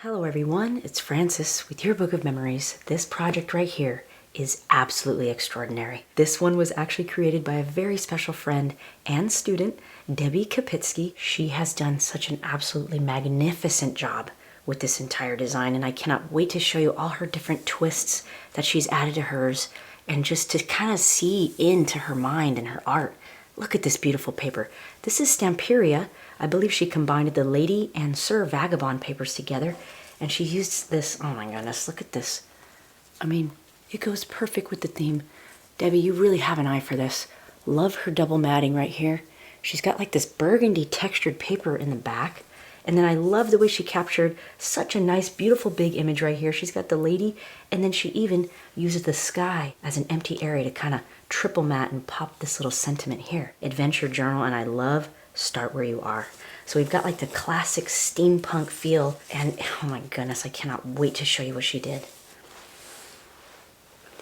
Hello everyone, it's Francis with Your Book of Memories. This project right here is absolutely extraordinary. This one was actually created by a very special friend and student, Debbie Kapitsky. She has done such an absolutely magnificent job with this entire design, and I cannot wait to show you all her different twists that she's added to hers and just to kind of see into her mind and her art. Look at this beautiful paper. This is Stamperia. I believe she combined the Lady and Sir Vagabond papers together, and she used this. Oh my goodness, look at this. I mean, it goes perfect with the theme. Debbie, you really have an eye for this. Love her double matting right here. She's got like this burgundy textured paper in the back. And then I love the way she captured such a nice, beautiful big image right here. She's got the lady, and then she even uses the sky as an empty area to kind of triple matte and pop this little sentiment here. Adventure journal, and I love Start Where You Are. So we've got like the classic steampunk feel, and oh my goodness, I cannot wait to show you what she did.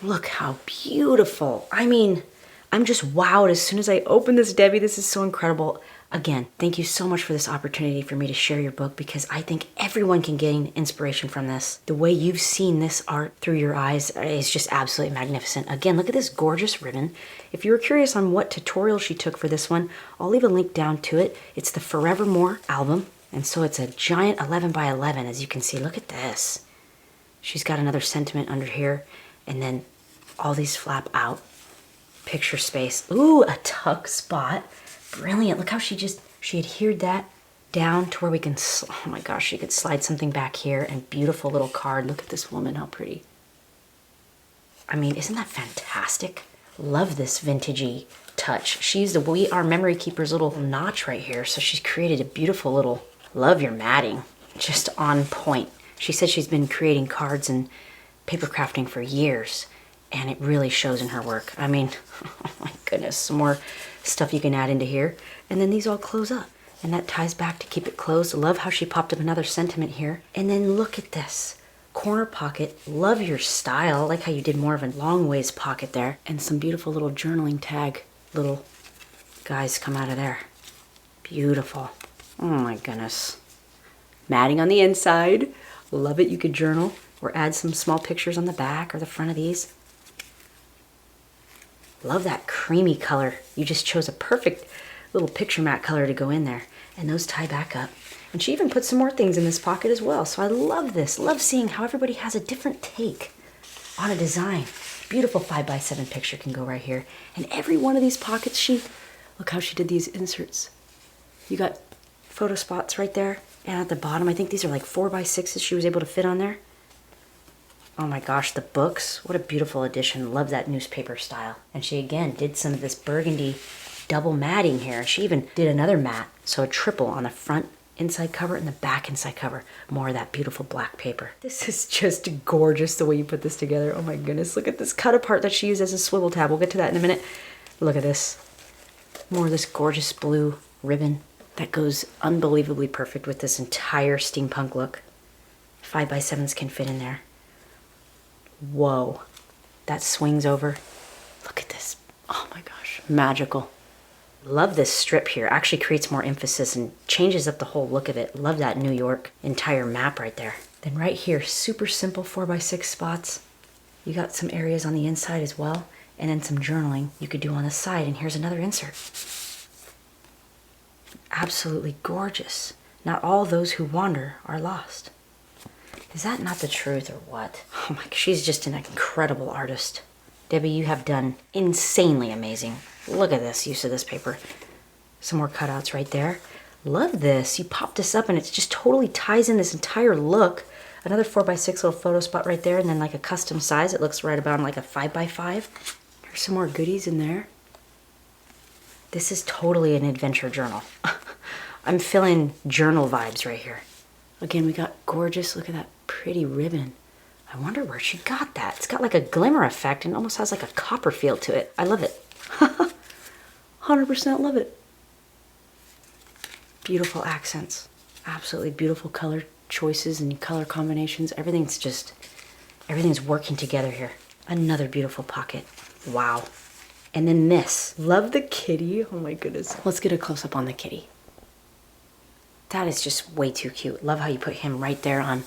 Look how beautiful. I mean, I'm just wowed as soon as I open this, Debbie. This is so incredible. Again, thank you so much for this opportunity for me to share your book, because I think everyone can gain inspiration from this. The way you've seen this art through your eyes is just absolutely magnificent. Again, look at this gorgeous ribbon. If you were curious on what tutorial she took for this one, I'll leave a link down to it. It's the Forevermore album, and so it's a giant 11 by 11, as you can see. Look at this. She's got another sentiment under here, and then all these flap out. Picture space. Ooh, a tuck spot. Brilliant. Look how she adhered that down to where we can, oh my gosh, she could slide something back here, and beautiful little card. Look at this woman, how pretty. I mean, isn't that fantastic? Love this vintagey touch. She used the We Are Memory Keeper's little notch right here, so she's created a beautiful little, love your matting, just on point. She said she's been creating cards and paper crafting for years, and it really shows in her work. I mean, oh my goodness, some more stuff you can add into here. And then these all close up, and that ties back to keep it closed. Love how she popped up another sentiment here. And then look at this. Corner pocket. Love your style. I like how you did more of a long ways pocket there. And some beautiful little journaling tag little guys come out of there. Beautiful. Oh my goodness. Matting on the inside. Love it. You could journal or add some small pictures on the back or the front of these. Love that creamy color. You just chose a perfect little picture mat color to go in there. And those tie back up. And she even put some more things in this pocket as well. So I love this. Love seeing how everybody has a different take on a design. Beautiful 5x7 picture can go right here. And every one of these pockets, look how she did these inserts. You got photo spots right there. And at the bottom, I think these are like 4x6s she was able to fit on there. Oh my gosh, the books. What a beautiful addition. Love that newspaper style. And she again did some of this burgundy double matting here. She even did another mat, so a triple on the front inside cover and the back inside cover. More of that beautiful black paper. This is just gorgeous the way you put this together. Oh my goodness, look at this cut apart that she used as a swivel tab. We'll get to that in a minute. Look at this. More of this gorgeous blue ribbon that goes unbelievably perfect with this entire steampunk look. 5x7s can fit in there. Whoa, that swings over. Look at this. Oh my gosh, magical. Love this strip here. Actually creates more emphasis and changes up the whole look of it. Love that New York entire map right there. Then right here, super simple 4x6 spots. You got some areas on the inside as well, and then some journaling you could do on the side. And here's another insert. Absolutely gorgeous. Not all those who wander are lost. Is that not the truth or what? Oh my, she's just an incredible artist. Debbie, you have done insanely amazing. Look at this use of this paper. Some more cutouts right there. Love this. You pop this up and it just totally ties in this entire look. Another 4x6 little photo spot right there, and then like a custom size. It looks right about like a 5x5. There's some more goodies in there. This is totally an adventure journal. I'm feeling journal vibes right here. Again, we got gorgeous, look at that pretty ribbon. I wonder where she got that. It's got like a glimmer effect and almost has like a copper feel to it. I love it. 100% love it. Beautiful accents. Absolutely beautiful color choices and color combinations. Everything's working together here. Another beautiful pocket. Wow. And then this. Love the kitty. Oh my goodness. Let's get a close up on the kitty. That is just way too cute. Love how you put him right there on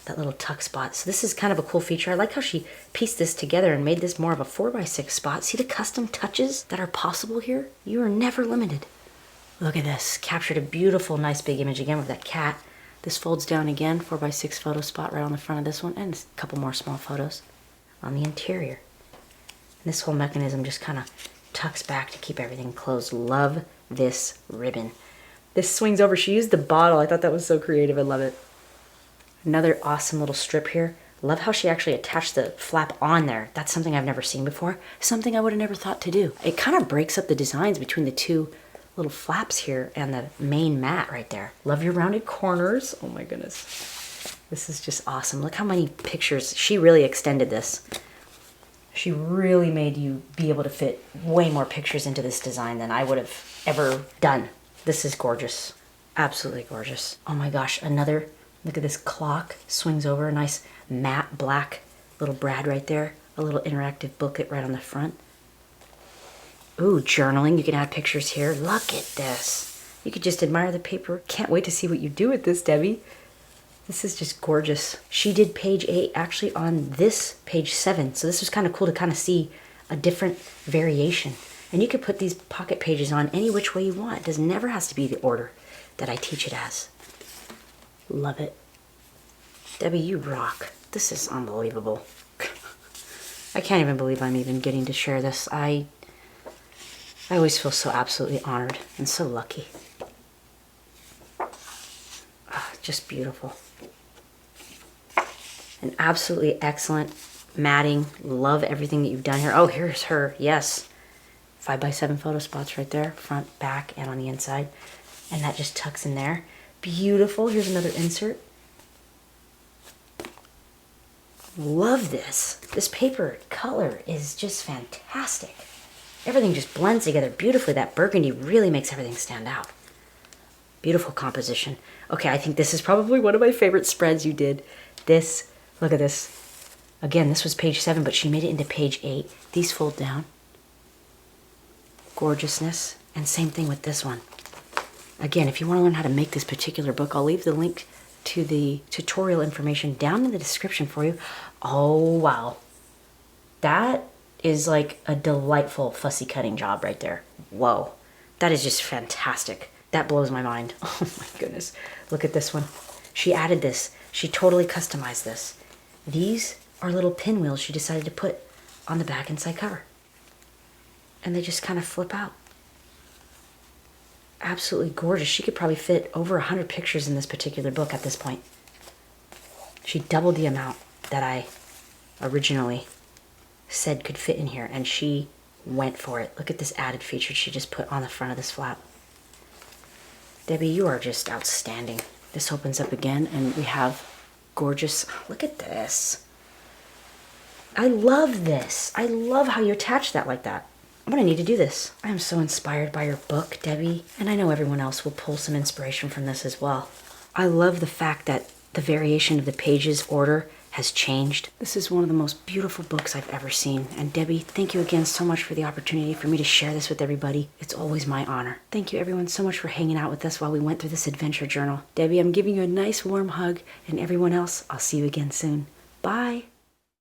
that little tuck spot. So this is kind of a cool feature. I like how she pieced this together and made this more of a 4x6 spot. See the custom touches that are possible here? You are never limited. Look at this. Captured a beautiful, nice big image again with that cat. This folds down again, 4x6 photo spot right on the front of this one, and a couple more small photos on the interior. And this whole mechanism just kind of tucks back to keep everything closed. Love this ribbon. This swings over. She used the bottle. I thought that was so creative. I love it. Another awesome little strip here. Love how she actually attached the flap on there. That's something I've never seen before. Something I would have never thought to do. It kind of breaks up the designs between the two little flaps here and the main mat right there. Love your rounded corners. Oh my goodness. This is just awesome. Look how many pictures. She really extended this. She really made you be able to fit way more pictures into this design than I would have ever done. This is gorgeous. Absolutely gorgeous. Oh my gosh, another, look at this clock. Swings over, a nice matte black little brad right there. A little interactive booklet right on the front. Ooh, journaling. You can add pictures here. Look at this. You could just admire the paper. Can't wait to see what you do with this, Debbie. This is just gorgeous. She did page 8 actually on this page 7. So this was kind of cool to kind of see a different variation. And you could put these pocket pages on any which way you want. It does never has to be the order that I teach it as. Love it. Debbie, you rock. This is unbelievable. I can't even believe I'm even getting to share this. I always feel so absolutely honored and so lucky. Just beautiful. An absolutely excellent matting. Love everything that you've done here. Oh, here's her. Yes. 5x7 photo spots right there. Front, back, and on the inside. And that just tucks in there. Beautiful. Here's another insert. Love this. This paper color is just fantastic. Everything just blends together beautifully. That burgundy really makes everything stand out. Beautiful composition. Okay, I think this is probably one of my favorite spreads you did. This, look at this. Again, this was page 7, but she made it into page 8. These fold down. Gorgeousness. And same thing with this one. Again, if you want to learn how to make this particular book, I'll leave the link to the tutorial information down in the description for you. Oh, wow. That is like a delightful fussy cutting job right there. Whoa. That is just fantastic. That blows my mind. Oh my goodness. Look at this one. She added this. She totally customized this. These are little pinwheels she decided to put on the back and side cover. And they just kind of flip out. Absolutely gorgeous. She could probably fit over 100 pictures in this particular book at this point. She doubled the amount that I originally said could fit in here, and she went for it. Look at this added feature she just put on the front of this flap. Debbie, you are just outstanding. This opens up again, and we have gorgeous, look at this. I love this. I love how you attach that like that. I'm gonna need to do this. I am so inspired by your book, Debbie, and I know everyone else will pull some inspiration from this as well. I love the fact that the variation of the pages order has changed. This is one of the most beautiful books I've ever seen. And Debbie, thank you again so much for the opportunity for me to share this with everybody. It's always my honor. Thank you everyone so much for hanging out with us while we went through this adventure journal. Debbie, I'm giving you a nice warm hug, and everyone else, I'll see you again soon. Bye.